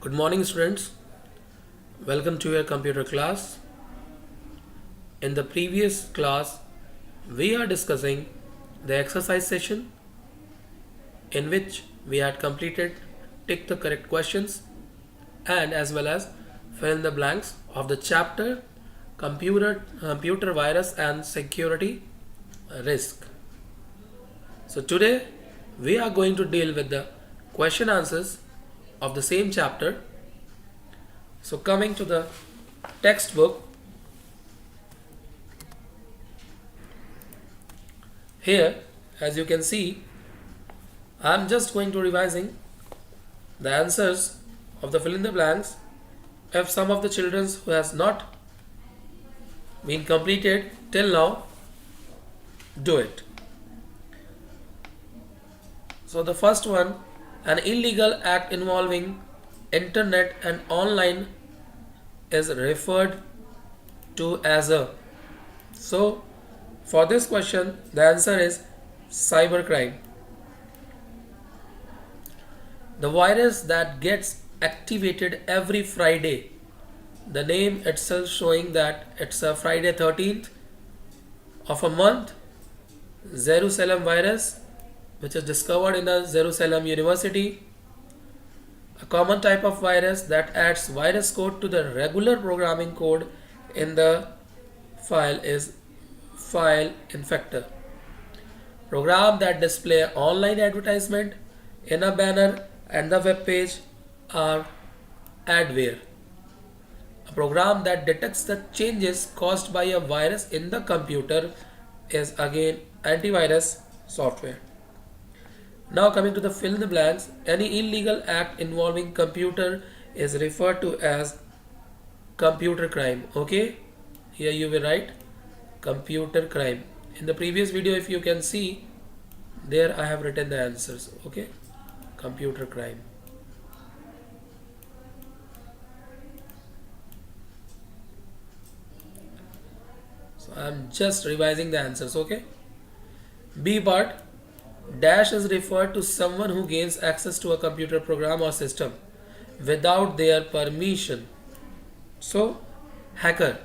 Good morning, students. Welcome to your computer class. In the previous class, we are discussing the exercise session in which we had completed tick the correct questions and as well as fill in the blanks of the chapter computer virus and security risk. So today we are going to deal with the question answers of the same chapter. So coming to the textbook, here as you can see, I am just going to revising the answers of the fill in the blanks. If some of the children who has not been completed till now, do it. So the first one, an illegal act involving internet and online is referred to as a. So for this question, the answer is cybercrime. The virus that gets activated every Friday, the name itself showing that it's a Friday 13th of a month, Jerusalem virus, which is discovered in the Jerusalem University. A common type of virus that adds virus code to the regular programming code in the file is file infector. Program that display online advertisement in a banner and the web page are adware. A program that detects the changes caused by a virus in the computer is again antivirus software. Now coming to the fill in the blanks, any illegal act involving computer is referred to as computer crime. Okay, here you will write computer crime. In the previous video, if you can see, there I have written the answers. Okay, computer crime. So I am just revising the answers. Okay, B part. Dash is referred to someone who gains access to a computer program or system without their permission. So, hacker.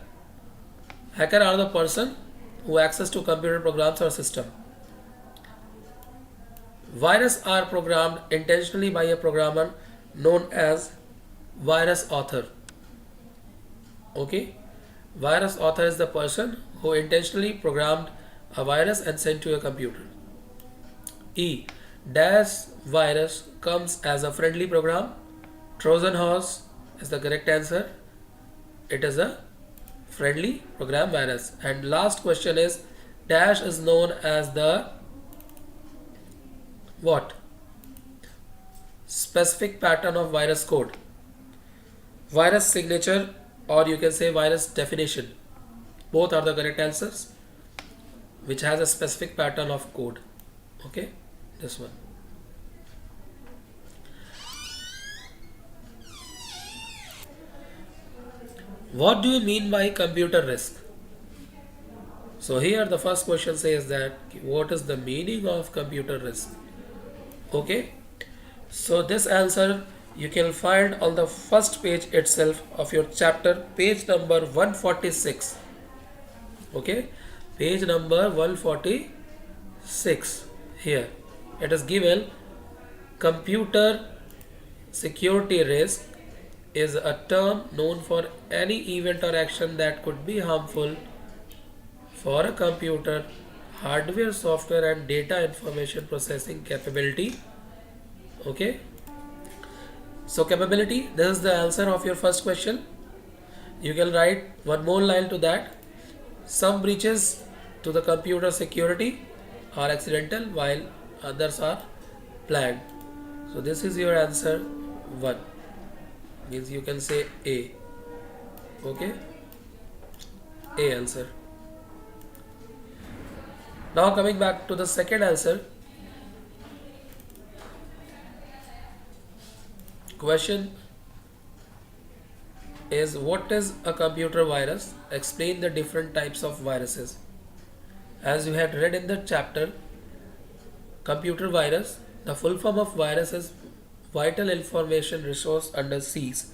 Hacker are the person who access to computer programs or system. Virus are programmed intentionally by a programmer known as virus author. Okay, virus author is the person who intentionally programmed a virus and sent to a computer. E. Dash virus comes as a friendly program. Trojan horse is the correct answer. It is a friendly program virus. And last question is, dash is known as the what? Specific pattern of virus code. Virus signature, or you can say virus definition. Both are the correct answers, which has a specific pattern of code. Okay, this one. What do you mean by computer risk? So here the first question says that what is the meaning of computer risk? Okay, so this answer you can find on the first page itself of your chapter, page number 146. Okay, page number 146. Here it is given, computer security risk is a term known for any event or action that could be harmful for a computer, hardware, software and data information processing capability. Okay, so capability, this is the answer of your first question. You can write one more line to that. Some breaches to the computer security are accidental while others are planned. So this is your answer 1, means you can say A. Okay, A answer. Now coming back to the second answer. Question is, what is a computer virus? Explain the different types of viruses. As you had read in the chapter computer virus, the full form of virus is vital information resource under Cs.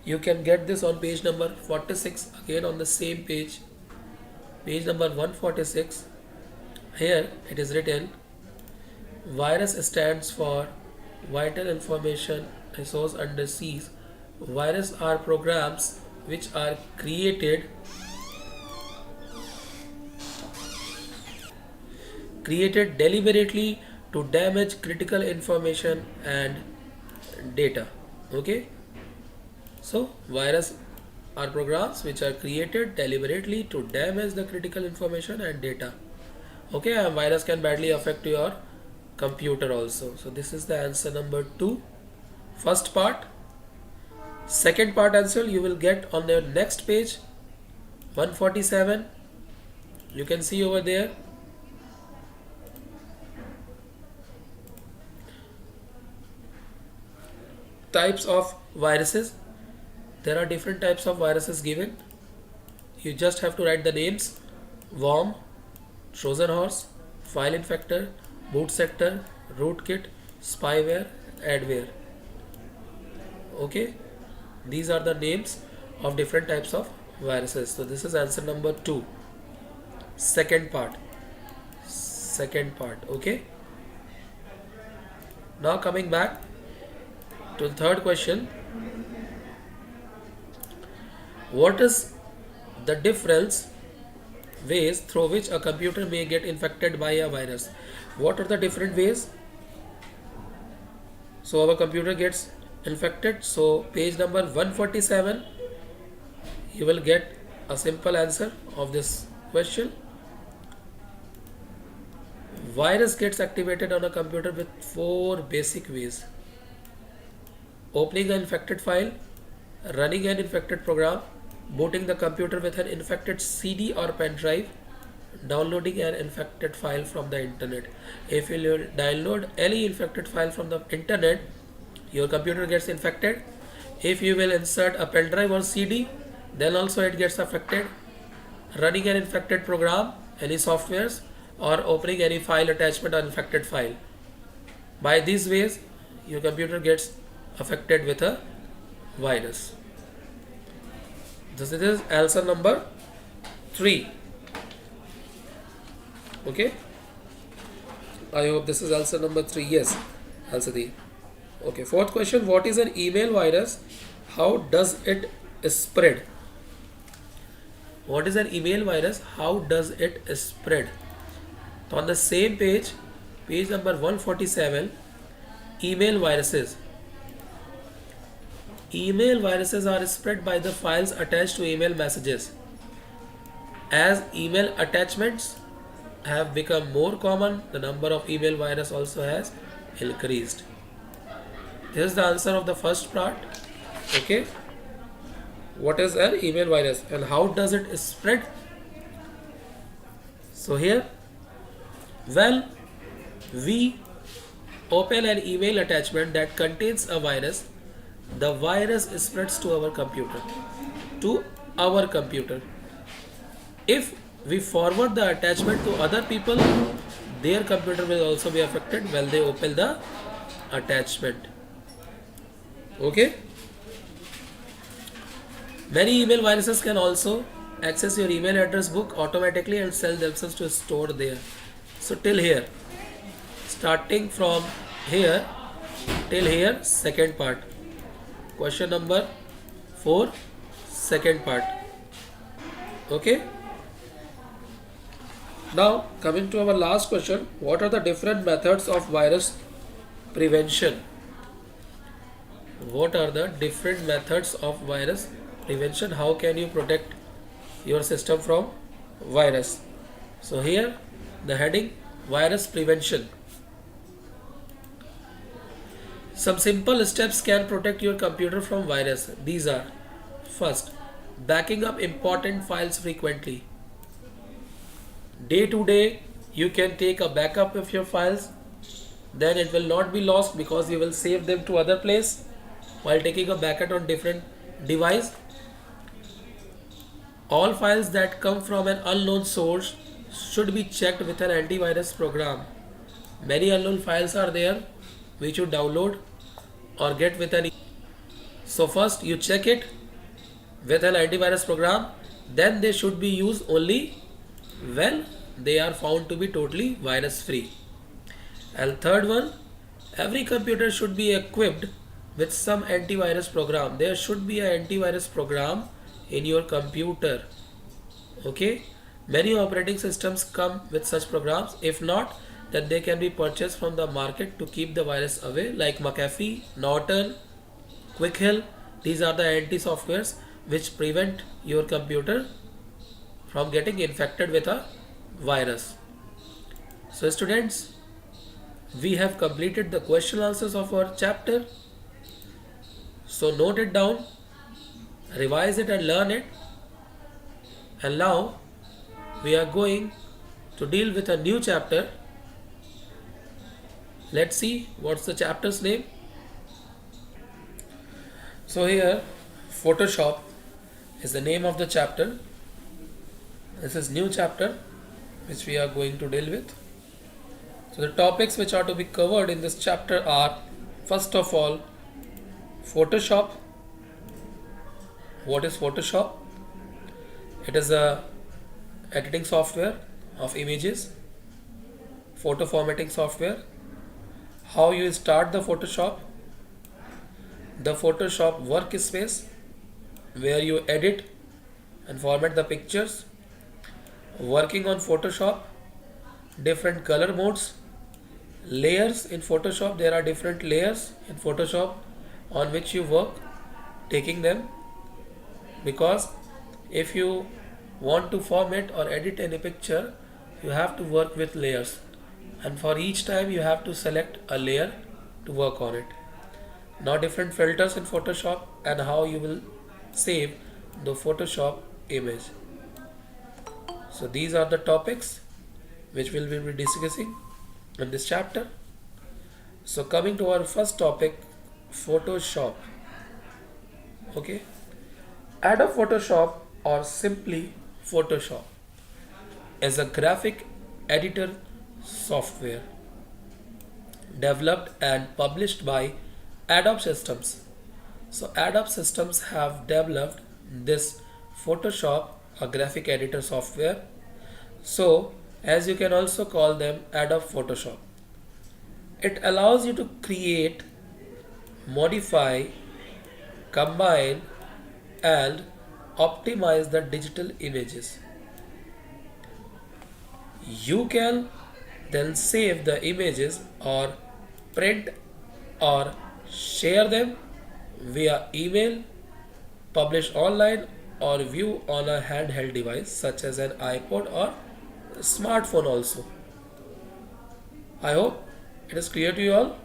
You can get this on page number 46, again on the same page, page number 146. Here it is written, virus stands for vital information resource under Cs. Virus are programs which are created deliberately to damage critical information and data. Okay, so virus are programs which are created deliberately to damage the critical information and data. Okay, a virus can badly affect your computer also. So this is the answer number 2, first part. Second part answer you will get on the next page, 147. You can see over there. Types of viruses. There are different types of viruses given. You just have to write the names: worm, Trojan horse, file infector, boot sector, rootkit, spyware, adware. Okay, these are the names of different types of viruses. So this is answer number 2, second part. Okay, now coming back to the third question. What is the difference ways through which a computer may get infected by a virus? What are the different ways so our computer gets infected? So page number 147, you will get a simple answer of this question. Virus gets activated on a computer with 4 basic ways: opening an infected file, running an infected program, booting the computer with an infected CD or pen drive, downloading an infected file from the internet. If you download any infected file from the internet, your computer gets infected. If you will insert a pen drive or CD, then also it gets affected. Running an infected program, any softwares, or opening any file attachment or infected file. By these ways, your computer gets affected with a virus. This is answer number 3. Okay, I hope this is answer number 3. Yes, answer D. Okay, fourth question. What is an email virus? How does it spread? What is an email virus? How does it spread? So on the same page, page number 147, email viruses. Email viruses are spread by the files attached to email messages. As email attachments have become more common, the number of email virus also has increased. This is the answer of the first part. Okay, what is an email virus and how does it spread? So here, when we open an email attachment that contains a virus, the virus spreads to our computer. If we forward the attachment to other people, their computer will also be affected when they open the attachment. Okay, many email viruses can also access your email address book automatically and sell themselves to store there. So till here, starting from here till here, second part. Question number 4, second part. Okay, now coming to our last question. What are the different methods of virus prevention? What are the different methods of virus prevention? How can you protect your system from virus? So here the heading, virus prevention. Some simple steps can protect your computer from virus. These are: first, backing up important files frequently. Day to day, you can take a backup of your files. Then it will not be lost because you will save them to other place while taking a backup on different device. All files that come from an unknown source should be checked with an antivirus program. Many unknown files are there which you download or get with an. So first you check it with an antivirus program, then they should be used only when they are found to be totally virus free. And third one, every computer should be equipped with some antivirus program. There should be an antivirus program in your computer. Okay, many operating systems come with such programs. If not, then they can be purchased from the market to keep the virus away, like McAfee, Norton, Quick Hill. These are the anti softwares which prevent your computer from getting infected with a virus. So students, we have completed the question answers of our chapter. So note it down, revise it and learn it. And now we are going to deal with a new chapter. Let's see what's the chapter's name. So here Photoshop is the name of the chapter. This is new chapter which we are going to deal with. So the topics which are to be covered in this chapter are, first of all, Photoshop. What is Photoshop? It is a editing software of images, photo formatting software. How you start the Photoshop workspace where you edit and format the pictures. Working on Photoshop, different color modes, layers in Photoshop. There are different layers in Photoshop on which you work, taking them, because if you want to format or edit any picture, you have to work with layers, and for each time you have to select a layer to work on it. Now different filters in Photoshop and how you will save the Photoshop image. So these are the topics which we will be discussing in this chapter. So coming to our first topic, Photoshop. Okay, Adobe Photoshop, or simply Photoshop, is a graphic editor software developed and published by Adobe Systems. So Adobe Systems have developed this Photoshop, a graphic editor software. So as you can also call them Adobe Photoshop. It allows you to create, modify, combine and optimize the digital images. You can then save the images or print or share them via email, publish online, or view on a handheld device such as an iPod or smartphone also. I hope it is clear to you all.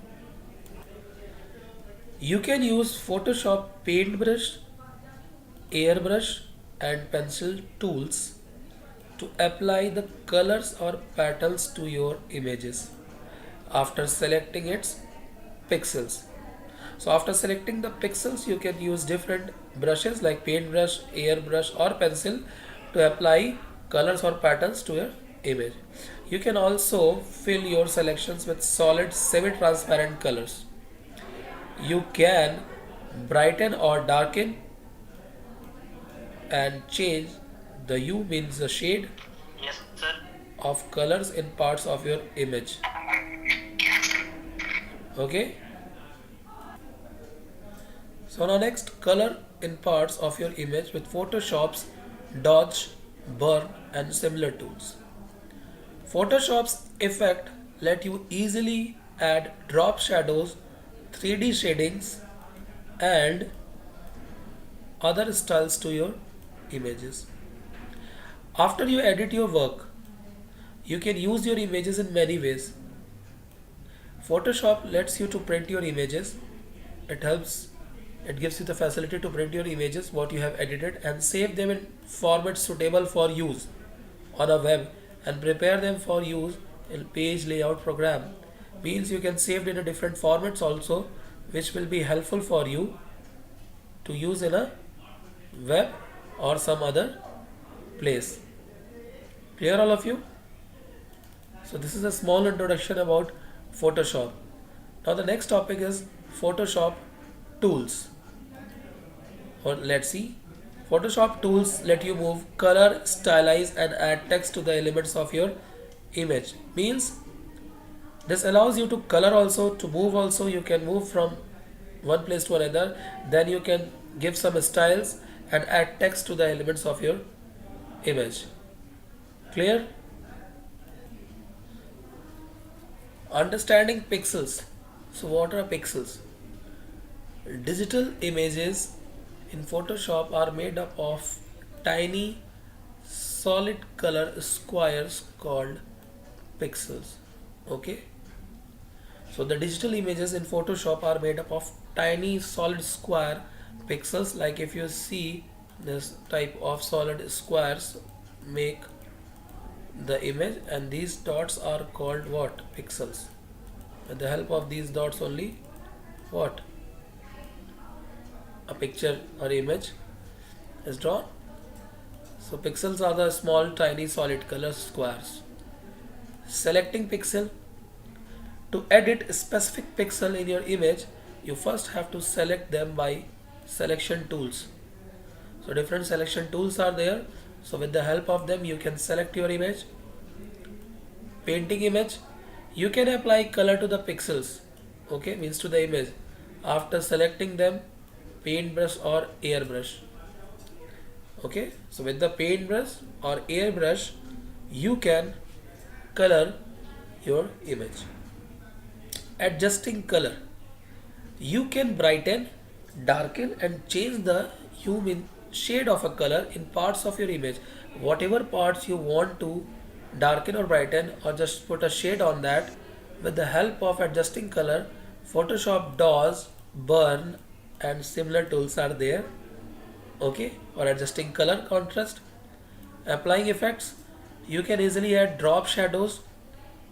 You can use Photoshop paintbrush, airbrush and pencil tools to apply the colors or patterns to your images after selecting its pixels. So after selecting the pixels, you can use different brushes like paintbrush, airbrush or pencil to apply colors or patterns to your image. You can also fill your selections with solid semi-transparent colors. You can brighten or darken and change the hue, means the shade, Yes, sir. of colors in parts of your image. Okay. So now next, color in parts of your image with Photoshop's dodge, burn and similar tools. Photoshop's effect let you easily add drop shadows, 3D shadings and other styles to your images. After you edit your work, you can use your images in many ways. Photoshop lets you to print your images. It gives you the facility to print your images what you have edited and save them in formats suitable for use on a web and prepare them for use in page layout program. Means you can save it in a different formats also, which will be helpful for you to use in a web or some other place. Clear all of you? So this is a small introduction about Photoshop. Now the next topic is Photoshop tools. Or let's see. Photoshop tools let you move, color, stylize and add text to the elements of your image. Means this allows you to color also, to move also. You can move from one place to another. Then you can give some styles and add text to the elements of your image. Clear? Understanding pixels. So what are pixels? Digital images in Photoshop are made up of tiny solid color squares called pixels. Okay, so the digital images in Photoshop are made up of tiny solid square pixels. Like if you see this type of solid squares make the image, and these dots are called what? Pixels. With the help of these dots only, what? A picture or image is drawn. So pixels are the small tiny solid color squares. Selecting pixel. To edit a specific pixel in your image, you first have to select them by selection tools. So different selection tools are there. So with the help of them you can select your image. Painting image. You can apply color to the pixels. Okay, means to the image. After selecting them, paintbrush or airbrush. Okay, so with the paintbrush or airbrush you can color your image. Adjusting color. You can brighten, darken and change the hue in shade of a color in parts of your image. Whatever parts you want to darken or brighten, or just put a shade on that, with the help of adjusting color, Photoshop does burn and similar tools are there. Okay, or adjusting color contrast. Applying effects. You can easily add drop shadows,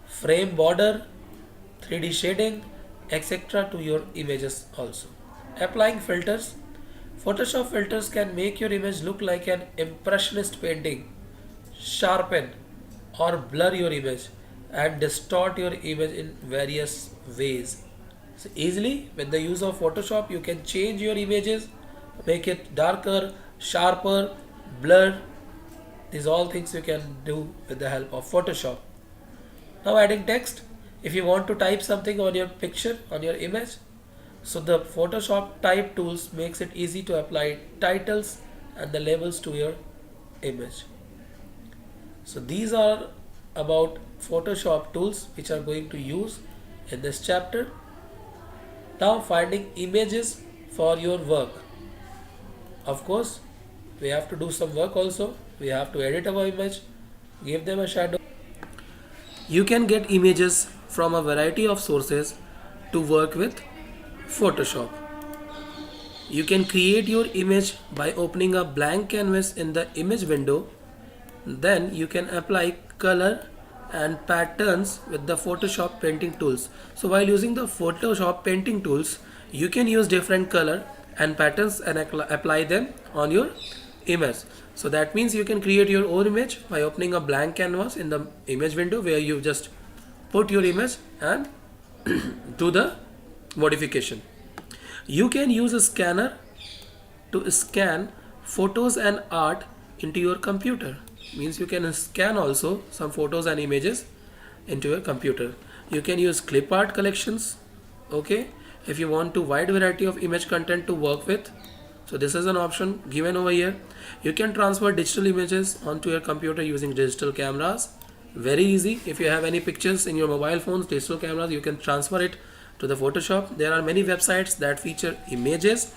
frame border, 3D shading, etc. to your images also. Applying filters. Photoshop filters can make your image look like an impressionist painting, sharpen or blur your image and distort your image in various ways. So easily with the use of Photoshop you can change your images, make it darker, sharper, blur. These all things you can do with the help of Photoshop. Now adding text. If you want to type something on your picture, on your image, so the Photoshop type tools makes it easy to apply titles and the labels to your image. So these are about Photoshop tools which are going to use in this chapter. Now finding images for your work. Of course, we have to do some work also. We have to edit our image, give them a shadow. You can get images from a variety of sources to work with Photoshop. You can create your image by opening a blank canvas in the image window. Then you can apply color and patterns with the Photoshop painting tools. So while using the Photoshop painting tools, you can use different color and patterns and apply them on your image. So that means you can create your own image by opening a blank canvas in the image window where you just put your image and do the modification. You can use a scanner to scan photos and art into your computer. Means you can scan also some photos and images into your computer. You can use clip art collections. Okay, if you want to wide variety of image content to work with, so this is an option given over here. You can transfer digital images onto your computer using digital cameras. Very easy. If you have any pictures in your mobile phones, digital cameras, you can transfer it to the Photoshop. There are many websites that feature images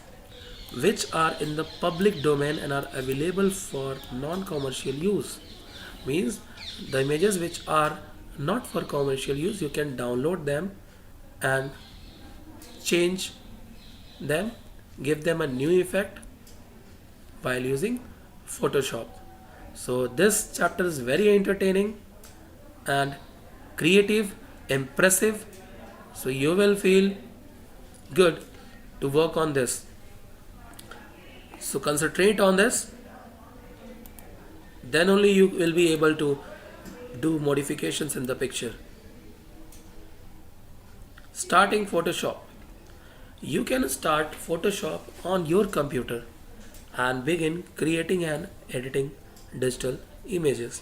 which are in the public domain and are available for non-commercial use. Means the images which are not for commercial use, you can download them and change them, give them a new effect while using Photoshop. So this chapter is very entertaining and creative, impressive. So you will feel good to work on this. So concentrate on this, then only you will be able to do modifications in the picture. Starting Photoshop. You can start Photoshop on your computer and begin creating and editing digital images.